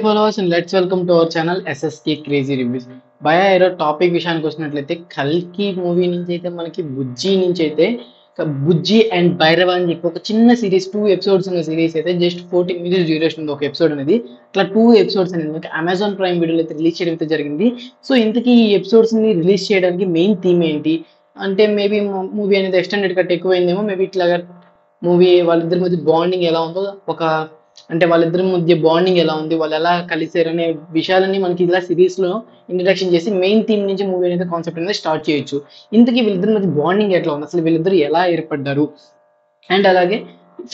followers and let's welcome to our channel SSK Crazy Reviews. భయ ఈరోజు topic విషయానికి వచ్చినట్లయితే కల్కి మూవీ నుంచి అయితే మనకి బుజ్జి నుంచి అయితే బుజ్జి అండ్ భైరవ అని చెప్పి ఒక చిన్న సిరీస్ 2 ఎపిసోడ్స్ ఉన్న సిరీస్ అయితే జస్ట్ 14 minutes డ్యూరేషన్ ఉంది ఒక ఎపిసోడ్ అనేది. అట్లా 2 ఎపిసోడ్స్ అనేది మనకి అమెజాన్ ప్రైమ్ వీడియోలో అయితే రిలీజ్ చేయడం అయితే జరిగింది. సో ఇంతకీ ఈ ఎపిసోడ్స్ ని రిలీజ్ చేయడానికి మెయిన్ థీమ్ ఏంటి అంటే మేబీ మూవీ అనేది ఎక్స్టెండెడ్ కట్ ఎక్కువైందేమో, మేబీ ఇట్లాగా మూవీ వాళ్ళిద్దరి మధ్య బాండింగ్ ఎలా ఉందో అంటే వాళ్ళిద్దరి మధ్య బాండింగ్ ఎలా ఉంది, వాళ్ళు ఎలా కలిసారు అనే విషయాలన్నీ మనకి ఇలా సిరీస్ లో ఇంట్రడక్షన్ చేసి మెయిన్ థీమ్ నుంచి మూవీ అనేది కాన్సెప్ట్ అనేది స్టార్ట్ చేయొచ్చు. ఇంతకీ వీళ్ళిద్దరి మధ్య బాండింగ్ ఎట్లా ఉంది, అసలు వీళ్ళిద్దరు ఎలా ఏర్పడ్డారు అండ్ అలాగే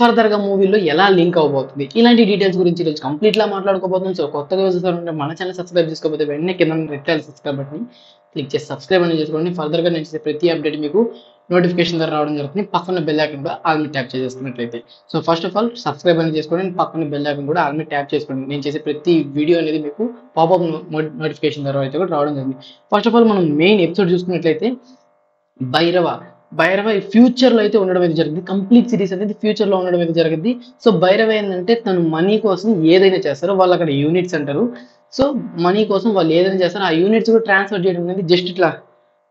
ఫర్దర్ గా మూవీలో ఎలా లింక్ అవబోతుంది, ఇలాంటి డీటెయిల్స్ గురించి ఈరోజు కంప్లీట్ లా మాట్లాడుకోబోతున్నాం. సో కొత్తగా చూస్తారంటే మన ఛానల్ సబ్స్క్రైబ్ చేసుకోకపోతే వెంటనే కింద రెడ్ సబ్స్క్రైబ్ బటన్ క్లిక్ చేసి సబ్స్క్రైబ్ అనేది చేసుకోండి. ఫర్దర్ గా నేను చేసే ప్రతి అప్డేట్ మీకు నోటిఫికేషన్ ద్వారా రావడం జరుగుతుంది. పక్కన బెల్ ఐకాన్ కూడా ఆల్ మీద ట్యాప్ చేసుకున్నట్లయితే, so first of all subscribe అనేది చేసుకోండి, పక్కన బెల్ ఐకాన్ కూడా ఆల్ మీద ట్యాప్ చేసుకోండి. నేను చేసే ప్రతి వీడియో అనేది మీకు పాపప్ నోటిఫికేషన్ ద్వారా అయితే కూడా రావడం జరిగింది. ఫస్ట్ ఆఫ్ ఆల్ మనం మెయిన్ ఎపిసోడ్ చూసుకున్నట్లయితే భైరవ ఫ్యూచర్ లో అయితే ఉండడం అయితే జరిగింది. కంప్లీట్ సిరీస్ అనేది ఫ్యూచర్ లో ఉండడం అయితే జరిగింది. సో భైరవ ఏంటంటే తను మనీ కోసం ఏదైనా చేస్తారో, వాళ్ళు అక్కడ యూనిట్స్ అంటారు. సో మనీ కోసం వాళ్ళు ఏదైనా చేస్తారో ఆ యూనిట్స్ కూడా ట్రాన్స్ఫర్ చేయడం అనేది జస్ట్ ఇట్లా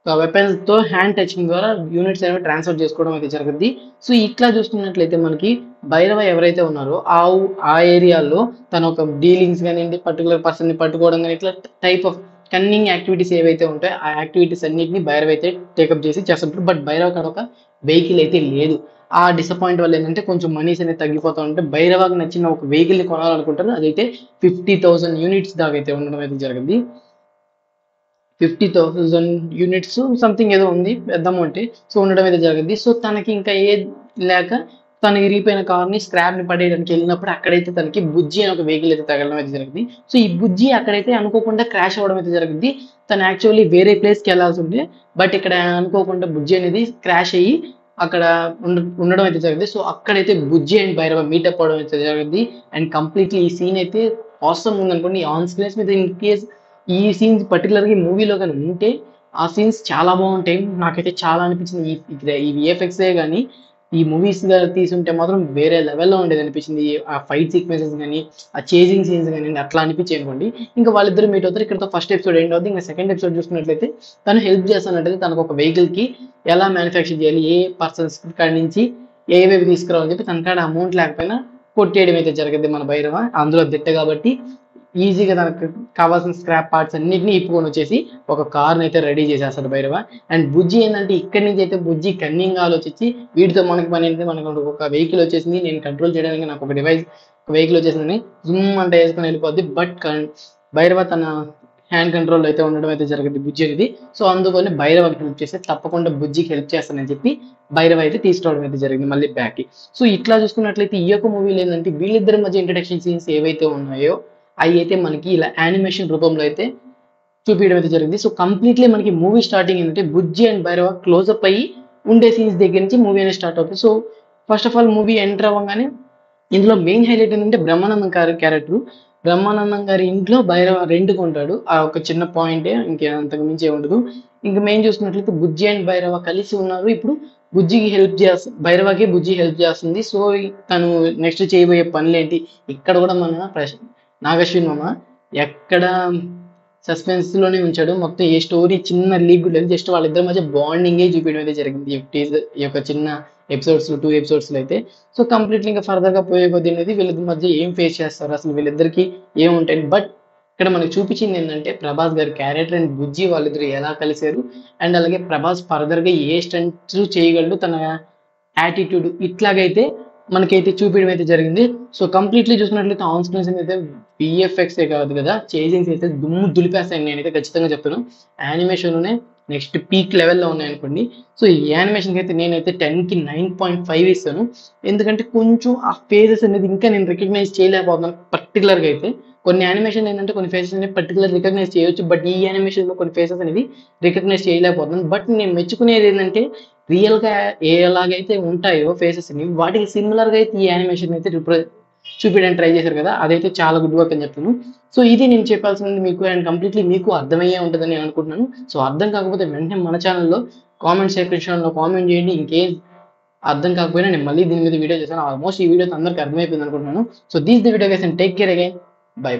వెపన్స్ తో హ్యాండ్ టచింగ్ ద్వారా యూనిట్స్ అనేవి ట్రాన్స్ఫర్ చేసుకోవడం అయితే జరుగుద్ది. సో ఇట్లా చూసుకున్నట్లయితే మనకి భైరవ ఎవరైతే ఉన్నారో ఆ ఏరియాలో తన ఒక డీలింగ్స్ కానివ్వండి, పర్టికులర్ పర్సన్ ని పట్టుకోవడం కానీ ఇట్లా టైప్ ఆఫ్ కన్నింగ్ యాక్టివిటీస్ ఏవైతే ఉంటాయో ఆ యాక్టివిటీస్ అన్నింటినీ భైరవ అయితే టేకప్ చేసి చేస్తుంటారు. బట్ భైరవ కాడ ఒక వెహికల్ అయితే లేదు. ఆ డిసప్పాయింట్ వల్ల ఏంటంటే కొంచెం మనీస్ అనేది తగ్గిపోతూ ఉంటే భైరవకి నచ్చిన ఒక వెహికల్ ని కొనాలనుకుంటారు. అదైతే 50,000 యూనిట్స్ దాకా అయితే ఉండడం అయితే జరిగింది. 50,000 యూనిట్స్ సంథింగ్ ఏదో ఉంది పెద్ద అమౌంట్. సో ఉండడం అయితే జరిగింది. సో తనకి ఇంకా ఏ లేక తను ఇరిగిపోయిన కార్ని స్క్రాప్ ని పడేయడానికి వెళ్ళినప్పుడు అక్కడైతే తనకి బుజ్జి అని ఒక వెహికల్ అయితే తగలడం అయితే జరిగింది. సో ఈ బుజ్జి అక్కడైతే అనుకోకుండా క్రాష్ అవ్వడం అయితే జరిగింది. తను యాక్చువల్లీ వేరే ప్లేస్కి వెళ్ళాల్సి ఉండే, బట్ ఇక్కడ అనుకోకుండా బుజ్జి అనేది క్రాష్ అయ్యి అక్కడ ఉండడం అయితే జరిగింది. సో అక్కడైతే బుజ్జి అండ్ భైరవ మీటప్ అవడం అయితే జరిగింది. అండ్ కంప్లీట్లీ ఈ సీన్ అయితే అవసరం ఉందనుకోండి. ఆన్ స్క్రీన్స్ మీద ఇన్ కేస్ ఈ సీన్స్ పర్టికులర్గా ఈ మూవీలో కానీ ఉంటే ఆ సీన్స్ చాలా బాగుంటాయి. నాకైతే చాలా అనిపించింది. ఈ విఎఫ్ఎక్సే కానీ ఈ మూవీస్ తీసుంటే మాత్రం వేరే లెవెల్లో ఉండేది అనిపించింది. ఆ ఫైట్ సీక్వెన్సెస్ కానీ, ఆ చేజింగ్ సీన్స్ కానీ అట్లా అనిపించాయి అనుకోండి. ఇంకా వాళ్ళిద్దరు మీట్ అవుతారు. ఇక్కడ ఫస్ట్ ఎపిసోడ్ ఎండ్ అవుతుంది. ఇంకా సెకండ్ ఎపిసోడ్ చూసుకున్నట్లయితే తను హెల్ప్ చేస్తానంటే తనకు ఒక వెహికల్ కి ఎలా మ్యానుఫ్యాక్చర్ చేయాలి, ఏ పర్సన్స్ కాడి నుంచి ఏవేవి తీసుకురావాలని చెప్పి తన కాడ అమౌంట్ లేకపోయినా కొట్టేయడం అయితే జరిగింది మన భైరవ. అందులో దిట్ట కాబట్టి ఈజీగా తనకు కావాల్సిన స్క్రాప్ పార్ట్స్ అన్నింటినీ ఇప్పుకొని వచ్చేసి ఒక కార్ని అయితే రెడీ చేసేస్తాడు భైరవ. అండ్ బుజ్జి ఏంటంటే ఇక్కడి నుంచి అయితే బుజ్జి కన్నింగ్ ఆలోచించి వీటితో మనకి పని ఏంటంటే మనకు ఒక వెహికల్ వచ్చేసింది, నేను కంట్రోల్ చేయడానికి నాకు ఒక వెహికల్ వచ్చేసిందని జూమ్ అంటే వేసుకొని వెళ్ళిపోద్ది. బట్ భైరవ తన హ్యాండ్ కంట్రోల్ అయితే ఉండడం అయితే జరిగింది బుజ్జి అనేది. సో అందుకని భైరవకి హెల్ప్ చేస్తే తప్పకుండా బుజ్జికి హెల్ప్ చేస్తానని చెప్పి భైరవ అయితే తీసుకోవడం అయితే జరిగింది మళ్ళీ బ్యాక్. సో ఇట్లా చూసుకున్నట్లయితే ఈ యొక్క మూవీలో ఏంటంటే వీళ్ళిద్దరి మధ్య ఇంట్రడక్షన్ సీన్స్ ఏవైతే ఉన్నాయో అవి అయితే మనకి ఇలా యానిమేషన్ రూపంలో అయితే చూపించడం అయితే జరిగింది. సో కంప్లీట్లీ మనకి మూవీ స్టార్టింగ్ ఏంటంటే బుజ్జి అండ్ భైరవ క్లోజ్అప్ అయ్యి ఉండే సీన్స్ దగ్గర నుంచి మూవీ అనేది స్టార్ట్ అవుతుంది. So first of all movie enter అవ్వగానే ఇందులో మెయిన్ హైలైట్ ఏంటంటే బ్రహ్మానందం క్యారెక్టర్. బ్రహ్మానందం గారి ఇంట్లో భైరవ రెంట్కి ఉంటాడు. ఆ ఒక చిన్న పాయింటే, ఇంకేంతకు మించే ఉండదు. ఇంకా మెయిన్ చూసుకున్నట్లయితే బుజ్జి అండ్ భైరవ కలిసి ఉన్నారు. ఇప్పుడు బుజ్జికి హెల్ప్ చేస్తుంది, భైరవకి బుజ్జి హెల్ప్ చేస్తుంది. సో తను నెక్స్ట్ చేయబోయే పనులు ఏంటి, ఇక్కడ కూడా మన నాగశ్విన్ మామ ఎక్కడ సస్పెన్స్ లోనే ఉంచాడు. మొత్తం ఏ స్టోరీ చిన్న లీక్ లేదు, జస్ట్ వాళ్ళిద్దరి మధ్య బాండింగే చూపించడం అయితే జరిగింది ఈ యొక్క చిన్న ఎపిసోడ్స్ 2 ఎపిసోడ్స్ లో అయితే. సో కంప్లీట్లీ ఇంకా ఫర్దర్ గా పోయే కొద్ది అనేది వీళ్ళిద్దరి మధ్య ఏం ఫేస్ చేస్తారు, అసలు వీళ్ళిద్దరికి ఏముంటాయి. బట్ ఇక్కడ మనకు చూపించింది ఏంటంటే ప్రభాస్ గారి క్యారెక్టర్ అండ్ బుజ్జి వాళ్ళిద్దరు ఎలా కలిసారు అండ్ అలాగే ప్రభాస్ ఫర్దర్ గా ఏ స్టంట్స్ చేయగలడు, తన యాటిట్యూడ్ ఇట్లాగైతే మనకైతే చూపించడం అయితే జరిగింది. సో కంప్లీట్లీ చూసినట్లయితే ఆన్ స్క్రీన్స్ అయితే విఎఫ్ఎక్స్ కాదు కదా, చేజింగ్స్ అయితే దుమ్ము దులిపేస్తాయి నేనైతే ఖచ్చితంగా చెప్తాను. యానిమేషన్లోనే నెక్స్ట్ పీక్ లెవెల్లో ఉన్నాయి అనుకోండి. సో ఈ యానిమేషన్కి అయితే నేనైతే 10కి 9.5 ఇస్తాను. ఎందుకంటే కొంచెం ఆ ఫేజెస్ అనేది ఇంకా నేను రికగ్నైజ్ చేయలేకపోతున్నాను. పర్టికులర్గా అయితే కొన్ని యానిమేషన్ ఏంటంటే కొన్ని ఫేసెస్ అనేవి పర్టికులర్ రికగ్నైజ్ చేయొచ్చు, బట్ ఈ యానిమేషన్లో కొన్ని ఫేసెస్ అనేవి రికగ్నైజ్ చేయలేకపోతున్నాను. బట్ నేను మెచ్చుకునేది ఏంటంటే రియల్గా ఎలాగైతే ఉంటాయో ఫేసెస్ ని వాటికి సిమిలర్ గా అయితే ఈ యానిమేషన్ అయితే చూపించడానికి ట్రై చేశారు కదా, అదైతే చాలా గుడ్ వర్క్ అని చెప్తాను. సో ఇది నేను చెప్పాల్సింది మీకు, అండ్ కంప్లీట్లీ మీకు అర్థమయ్యే ఉంటుందని నేను అనుకుంటున్నాను. సో అర్థం కాకపోతే వెంటనే మన ఛానల్లో కామెంట్ సెక్షన్లో కామెంట్ చేయండి. ఇంకేం అర్థం కాకపోయినా నేను మళ్ళీ దీని మీద వీడియో చేశాను. ఆల్మోస్ట్ ఈ వీడియో అందరికీ అర్థమైపోయింది అనుకుంటున్నాను. So this the video guys and take care again, by.